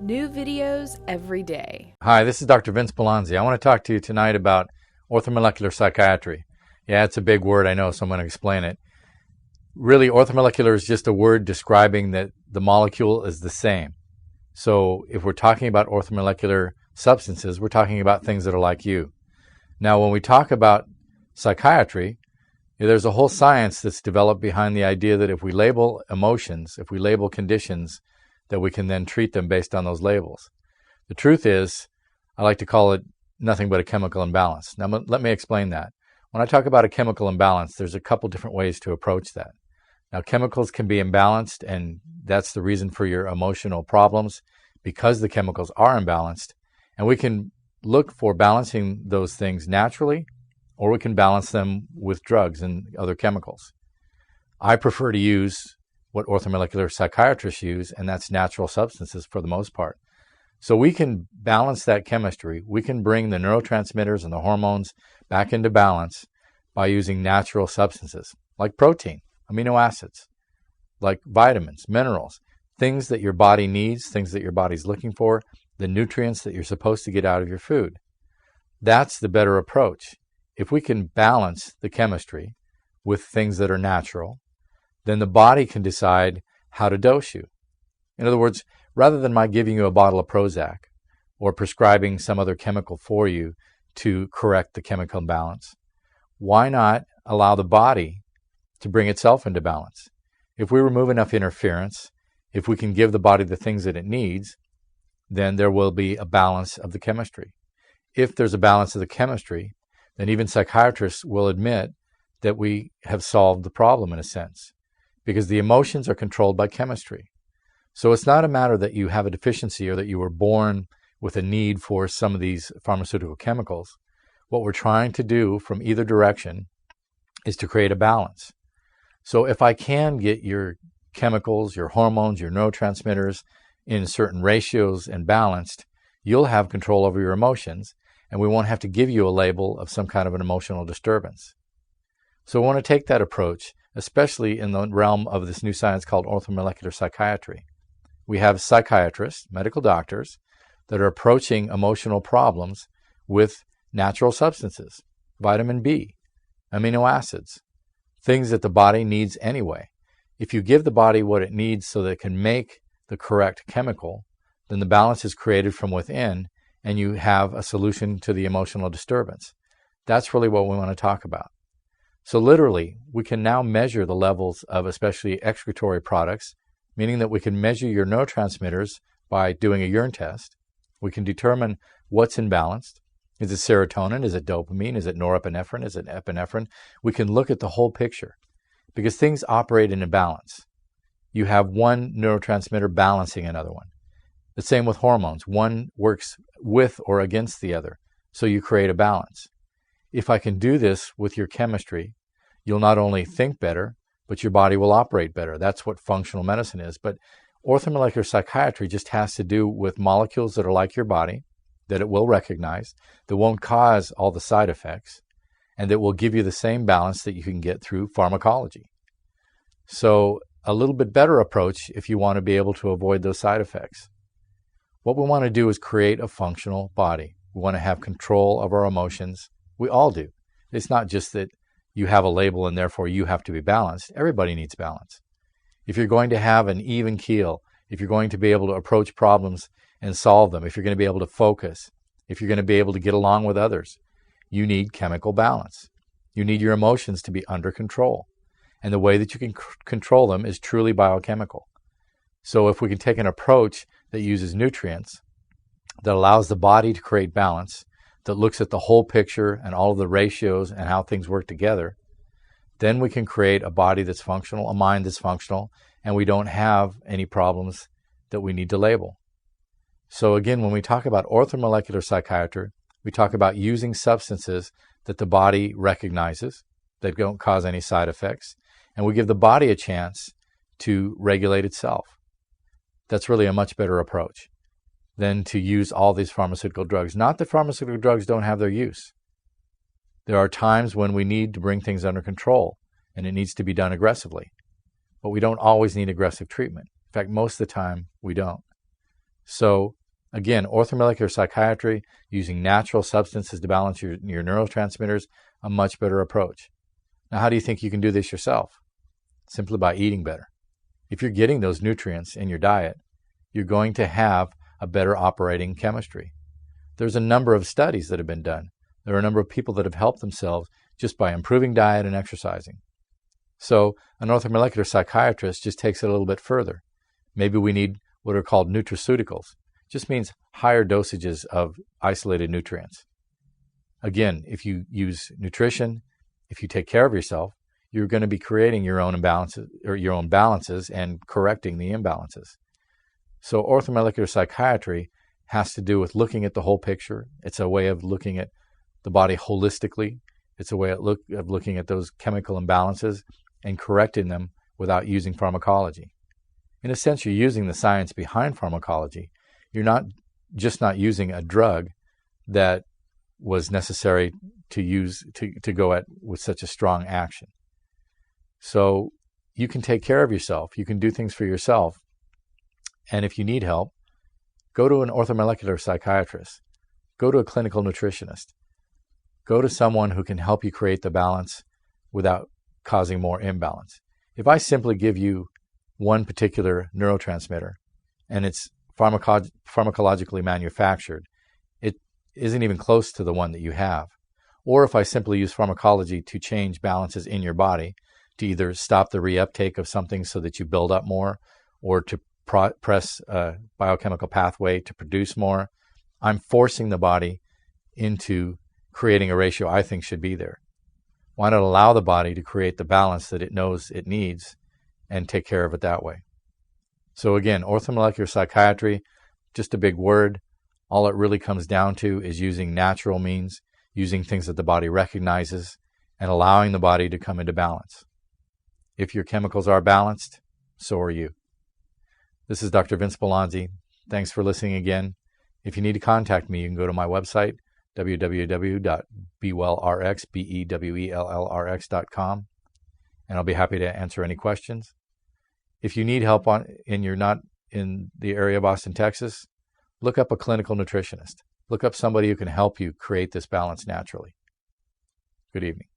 New videos every day. Hi, this is Dr. Vince Belanzi. I want to talk to you tonight about orthomolecular psychiatry. Yeah, it's a big word, I know, so I'm going to explain it. Really, orthomolecular is just a word describing that the molecule is the same. So if we're talking about orthomolecular substances, we're talking about things that are like you. Now, when we talk about psychiatry, there's a whole science that's developed behind the idea that if we label emotions, if we label conditions, that we can then treat them based on those labels. The truth is, I like to call it nothing but a chemical imbalance. Now, let me explain that. When I talk about a chemical imbalance, there's a couple different ways to approach that. Now, chemicals can be imbalanced, and that's the reason for your emotional problems, because the chemicals are imbalanced. And we can look for balancing those things naturally, or we can balance them with drugs and other chemicals. I prefer to use what orthomolecular psychiatrists use, and that's natural substances for the most part. So we can balance that chemistry. We can bring the neurotransmitters and the hormones back into balance by using natural substances like protein, amino acids, like vitamins, minerals, things that your body needs, things that your body's looking for, the nutrients that you're supposed to get out of your food. That's the better approach. If we can balance the chemistry with things that are natural, then the body can decide how to dose you. In other words, rather than my giving you a bottle of Prozac or prescribing some other chemical for you to correct the chemical imbalance, why not allow the body to bring itself into balance? If we remove enough interference, if we can give the body the things that it needs, then there will be a balance of the chemistry. If there's a balance of the chemistry, then even psychiatrists will admit that we have solved the problem in a sense, because the emotions are controlled by chemistry. So it's not a matter that you have a deficiency or that you were born with a need for some of these pharmaceutical chemicals. What we're trying to do from either direction is to create a balance. So if I can get your chemicals, your hormones, your neurotransmitters in certain ratios and balanced, you'll have control over your emotions, and we won't have to give you a label of some kind of an emotional disturbance. So I want to take that approach, especially in the realm of this new science called orthomolecular psychiatry. We have psychiatrists, medical doctors, that are approaching emotional problems with natural substances, vitamin B, amino acids, things that the body needs anyway. If you give the body what it needs so that it can make the correct chemical, then the balance is created from within, and you have a solution to the emotional disturbance. That's really what we want to talk about. So literally, we can now measure the levels of especially excretory products, meaning that we can measure your neurotransmitters by doing a urine test. We can determine what's imbalanced. Is it serotonin? Is it dopamine? Is it norepinephrine? Is it epinephrine? We can look at the whole picture because things operate in a balance. You have one neurotransmitter balancing another one. The same with hormones. One works with or against the other, so you create a balance. If I can do this with your chemistry, you'll not only think better, but your body will operate better. That's what functional medicine is. But orthomolecular psychiatry just has to do with molecules that are like your body, that it will recognize, that won't cause all the side effects, and that will give you the same balance that you can get through pharmacology. So a little bit better approach if you want to be able to avoid those side effects. What we want to do is create a functional body. We want to have control of our emotions. We all do. It's not just that you have a label and therefore you have to be balanced. Everybody needs balance. If you're going to have an even keel, if you're going to be able to approach problems and solve them, if you're going to be able to focus, if you're going to be able to get along with others, you need chemical balance. You need your emotions to be under control. And the way that you can control them is truly biochemical. So if we can take an approach that uses nutrients, that allows the body to create balance, that looks at the whole picture and all of the ratios and how things work together, then we can create a body that's functional, a mind that's functional, and we don't have any problems that we need to label. So again, when we talk about orthomolecular psychiatry, we talk about using substances that the body recognizes, that don't cause any side effects, and we give the body a chance to regulate itself. That's really a much better approach than to use all these pharmaceutical drugs. Not that pharmaceutical drugs don't have their use. There are times when we need to bring things under control, and it needs to be done aggressively. But we don't always need aggressive treatment. In fact, most of the time, we don't. So again, orthomolecular psychiatry, using natural substances to balance your neurotransmitters, a much better approach. Now, how do you think you can do this yourself? Simply by eating better. If you're getting those nutrients in your diet, you're going to have a better operating chemistry. There's a number of studies that have been done. There are a number of people that have helped themselves just by improving diet and exercising. So an orthomolecular psychiatrist just takes it a little bit further. Maybe we need what are called Nutriceuticals. Just means higher dosages of isolated nutrients. Again, if you use nutrition, if you take care of yourself, you're going to be creating your own imbalances or your own balances and correcting the imbalances. So orthomolecular psychiatry has to do with looking at the whole picture. It's a way of looking at the body holistically. It's a way of looking at those chemical imbalances and correcting them without using pharmacology. In a sense, you're using the science behind pharmacology. You're not using a drug that was necessary to use to go at with such a strong action. So you can take care of yourself. You can do things for yourself. And if you need help, go to an orthomolecular psychiatrist. Go to a clinical nutritionist. Go to someone who can help you create the balance without causing more imbalance. If I simply give you one particular neurotransmitter and it's pharmacologically manufactured, it isn't even close to the one that you have. Or if I simply use pharmacology to change balances in your body, to either stop the reuptake of something so that you build up more, or to press a biochemical pathway to produce more, I'm forcing the body into creating a ratio I think should be there. Why not allow the body to create the balance that it knows it needs and take care of it that way? So again, orthomolecular psychiatry, just a big word. All it really comes down to is using natural means, using things that the body recognizes, and allowing the body to come into balance. If your chemicals are balanced, so are you. This is Dr. Vince Balanzi. Thanks for listening again. If you need to contact me, you can go to my website, www.bewellrx.com, and I'll be happy to answer any questions. If you need help and you're not in the area of Austin, Texas, look up a clinical nutritionist. Look up somebody who can help you create this balance naturally. Good evening.